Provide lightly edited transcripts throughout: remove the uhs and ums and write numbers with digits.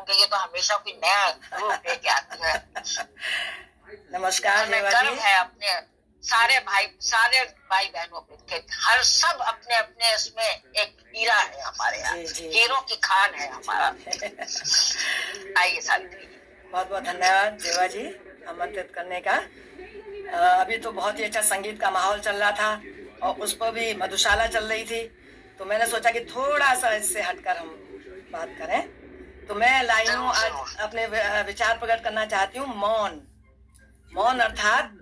होंगे, ये तो हमेशा कोई नया रूप लेके आती है। नमस्कार हमें देवा गर्व जी। है अपने सारे भाई बहनों पे, हर सब अपने अपने इसमें एक हीरा है हमारे यहाँ, जी जी हीरो की खान है हमारा। आइए सावित्री। बहुत बहुत धन्यवाद देवा जी आमंत्रित करने का। अभी तो बहुत ही अच्छा संगीत का माहौल चल रहा था और उस पर भी मधुशाला चल रही थी, तो मैंने सोचा कि थोड़ा सा इससे हटकर हम बात करें। तो मैं लाई हूँ जरूर आज जरूर। अपने विचार प्रकट करना चाहती हूँ। मौन। मौन अर्थात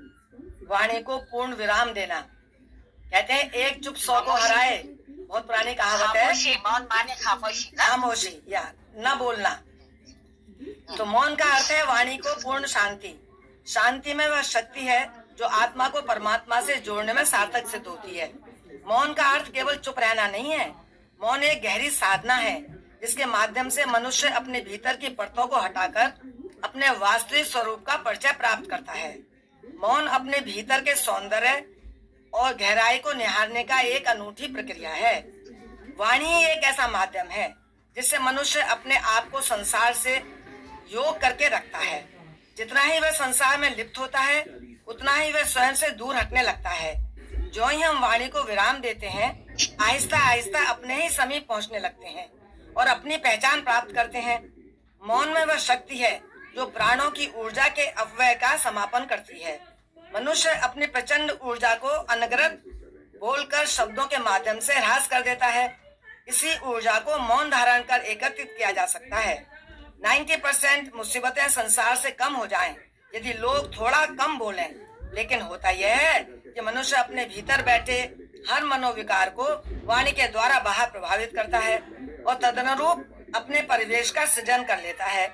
वाणी को पूर्ण विराम देना। कहते हैं एक चुप 100 को हराए, बहुत पुरानी कहावत है। खामोशी, मौन माने खामोशी ना। खामोशी या न बोलना। तो मौन का अर्थ है वाणी को पूर्ण शांति। शांति में वह शक्ति है जो आत्मा को परमात्मा से जोड़ने में सार्थक सिद्ध होती है। मौन का अर्थ केवल चुप रहना नहीं है। मौन एक गहरी साधना है जिसके माध्यम से मनुष्य अपने भीतर की परतों को हटाकर अपने वास्तविक स्वरूप का परिचय प्राप्त करता है। मौन अपने भीतर के सौंदर्य और गहराई को निहारने का एक अनूठी प्रक्रिया है। वाणी एक ऐसा माध्यम है जिससे मनुष्य अपने आप को संसार से योग करके रखता है। जितना ही वह संसार में लिप्त होता है उतना ही वह स्वयं से दूर हटने लगता है। जो ही हम वाणी को विराम देते हैं, आहिस्ता आहिस्ता अपने ही समीप पहुंचने लगते हैं और अपनी पहचान प्राप्त करते हैं। मौन में वह शक्ति है जो प्राणों की ऊर्जा के अपव्यय का समापन करती है। मनुष्य अपनी प्रचंड ऊर्जा को अनगरत बोलकर शब्दों के माध्यम से ह्रास कर देता है। इसी ऊर्जा को मौन धारण कर एकत्रित किया जा सकता है। 90% मुसीबतें संसार से कम हो जाएं यदि लोग थोड़ा कम बोलें। लेकिन होता यह है कि मनुष्य अपने भीतर बैठे हर मनोविकार को वाणी के द्वारा बाहर प्रभावित करता है और तदनुरूप अपने परिवेश का सृजन कर लेता है।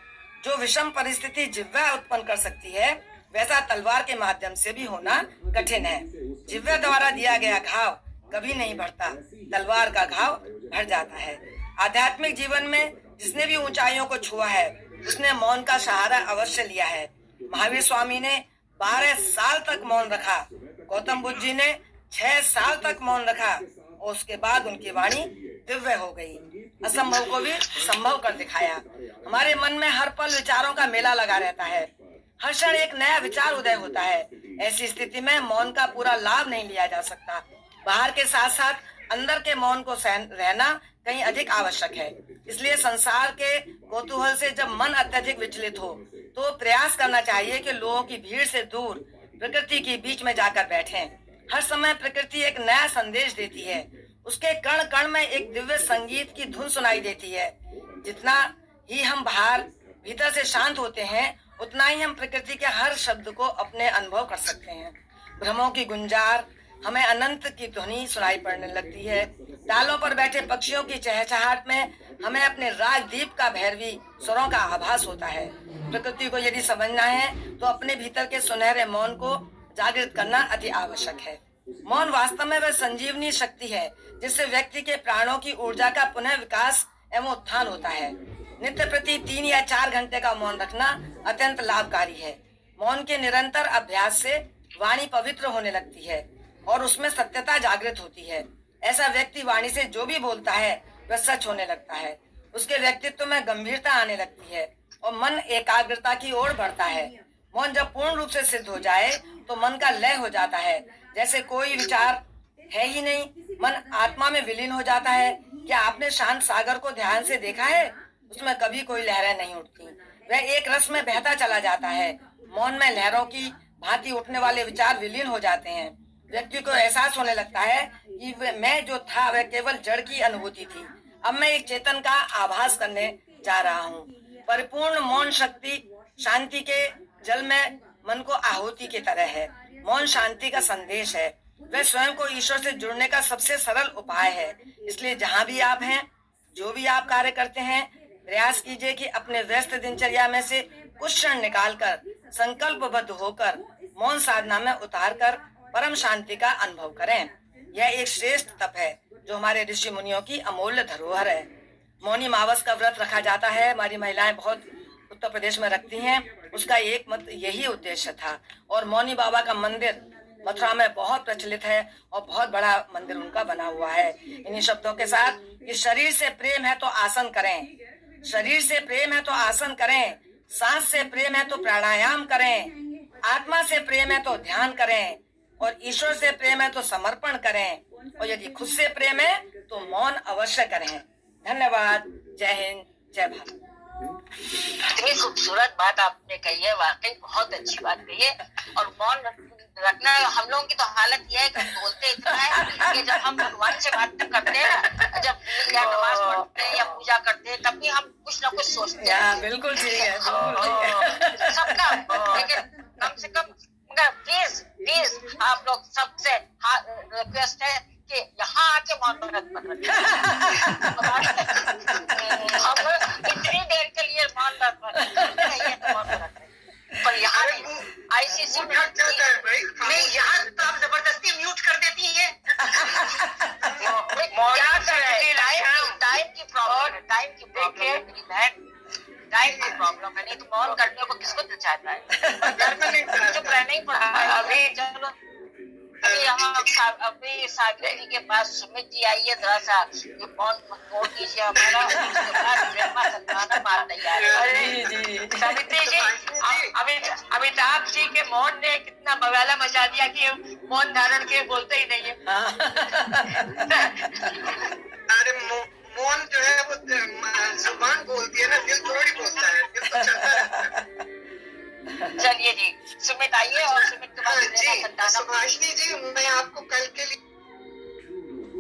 जो विषम परिस्थिति जिह्वा उत्पन्न कर सकती है वैसा तलवार के माध्यम से भी होना कठिन है। जिह्वा द्वारा दिया गया घाव कभी नहीं भरता, तलवार का घाव भर जाता है। आध्यात्मिक जीवन में जिसने भी ऊंचाइयों को छुआ है उसने मौन का सहारा अवश्य लिया है। महावीर स्वामी ने 12 साल तक मौन रखा। गौतम बुद्ध जी ने 6 साल तक मौन रखा और उसके बाद उनकी वाणी दिव्य हो गई। असंभव को भी संभव कर दिखाया। हमारे मन में हर पल विचारों का मेला लगा रहता है। हर क्षण एक नया विचार उदय होता है। ऐसी स्थिति में मौन का पूरा लाभ नहीं लिया जा सकता। बाहर के साथ साथ अंदर के मौन को रहना कहीं अधिक आवश्यक है। इसलिए संसार के कौतूहल से जब मन अत्यधिक विचलित हो तो प्रयास करना चाहिए कि लोगों की भीड़ से दूर प्रकृति के बीच में जाकर बैठें। हर समय प्रकृति एक नया संदेश देती है। उसके कण कण में एक दिव्य संगीत की धुन सुनाई देती है। जितना ही हम बाहर भीतर से शांत होते हैं उतना ही हम प्रकृति के हर शब्द को अपने अनुभव कर सकते हैं। भ्रमों की गुंजार हमें अनंत की ध्वनि सुनाई पड़ने लगती है। डालों पर बैठे पक्षियों की चहचहाहट में हमें अपने राजदीप का भैरवी स्वरों का आभास होता है। प्रकृति को यदि समझना है तो अपने भीतर के सुनहरे मौन को जागृत करना अति आवश्यक है। मौन वास्तव में वह संजीवनी शक्ति है जिससे व्यक्ति के प्राणों की ऊर्जा का पुनः विकास एवं उत्थान होता है। नित्य प्रति 3 या 4 घंटे का मौन रखना अत्यंत लाभकारी है। मौन के निरंतर अभ्यास से वाणी पवित्र होने लगती है और उसमें सत्यता जागृत होती है। ऐसा व्यक्ति वाणी से जो भी बोलता है वह सच होने लगता है। उसके व्यक्तित्व में गंभीरता आने लगती है और मन एकाग्रता की ओर बढ़ता है। मौन जब पूर्ण रूप से सिद्ध हो जाए तो मन का लय हो जाता है। जैसे कोई विचार है ही नहीं, मन आत्मा में विलीन हो जाता है। क्या आपने शांत सागर को ध्यान से देखा है? उसमें कभी कोई लहरें नहीं उठती, वह एक रस में बहता चला जाता है। मौन में लहरों की भांति उठने वाले विचार विलीन हो जाते हैं। व्यक्ति को एहसास होने लगता है कि मैं जो था वह केवल जड़ की अनुभूति थी, अब मैं एक चेतन का आभास करने जा रहा हूँ। परिपूर्ण मौन शक्ति शांति के जल में मन को आहुति की तरह है। मौन शांति का संदेश है। वह स्वयं को ईश्वर से जुड़ने का सबसे सरल उपाय है। इसलिए जहाँ भी आप हैं, जो भी आप कार्य करते हैं, प्रयास कीजिए कि अपने व्यस्त दिनचर्या में से कुछ क्षण निकालकर संकल्पबद्ध होकर मौन साधना में उतारकर परम शांति का अनुभव करें। यह एक श्रेष्ठ तप है जो हमारे ऋषि मुनियों की अमूल्य धरोहर है। मौनी मावस का व्रत रखा जाता है। हमारी महिलाएं बहुत उत्तर प्रदेश में रखती हैं। उसका एक मत यही उद्देश्य था। और मौनी बाबा का मंदिर मथुरा में बहुत प्रचलित है और बहुत बड़ा मंदिर उनका बना हुआ है। इन्हीं शब्दों के साथ कि शरीर से प्रेम है तो आसन करें, शरीर से प्रेम है तो आसन करें, सांस से प्रेम है तो प्राणायाम करें, आत्मा से प्रेम है तो ध्यान करें, और ईश्वर से प्रेम है तो समर्पण करें, और यदि खुद से प्रेम है तो मौन अवश्य करें। धन्यवाद। जय हिंद, जय भारत। इतनी खूबसूरत बात आपने कही है, वाकई बहुत अच्छी बात कही है। और मौन रखना, हम लोगों की तो हालत यह है कि बोलते इतना है कि जब हम भगवान से बात करते हैं, जब या नमाज पढ़ते हैं या पूजा करते हैं, तब भी हम कुछ ना कुछ सोचते हैं। बिल्कुल ठीक है, बिल्कुल ठीक है। सबका, लेकिन कम से कम प्लीज आप लोग सबसे रिक्वेस्ट है कि यहाँ आके मौन व्रत रखें। हम इतनी देर के लिए मौन व्रत रखें, पर यहाँ आईसीसी में नहीं, यहाँ तो आप जबरदस्ती म्यूट कर देती है। टाइम की प्रॉब्लम है, नहीं तो मौन करने को किसको दिल चाहता है। घर में चुप रहना ही पड़ता है। अभी चलो, अभी सागर जी के पास सुमित जी आइए, जरा सा ये मौन तोड़ दीजिए हमारा, उसके बाद सत्याना मार तैयार है। जी सवित्री जी, अमिताभ जी के मौन ने कितना बवाला मचा दिया कि मौन धारण के बोलते ही नहीं है। अरे मौन जो है वो जुबान बोलती है ना, दिल थोड़ी बोलता है, दिल तो चलता रहता है। चलिए जी, सुमित आइए और सुमित के बाद जी सुभाषिनी जी, मैं आपको कल के लिए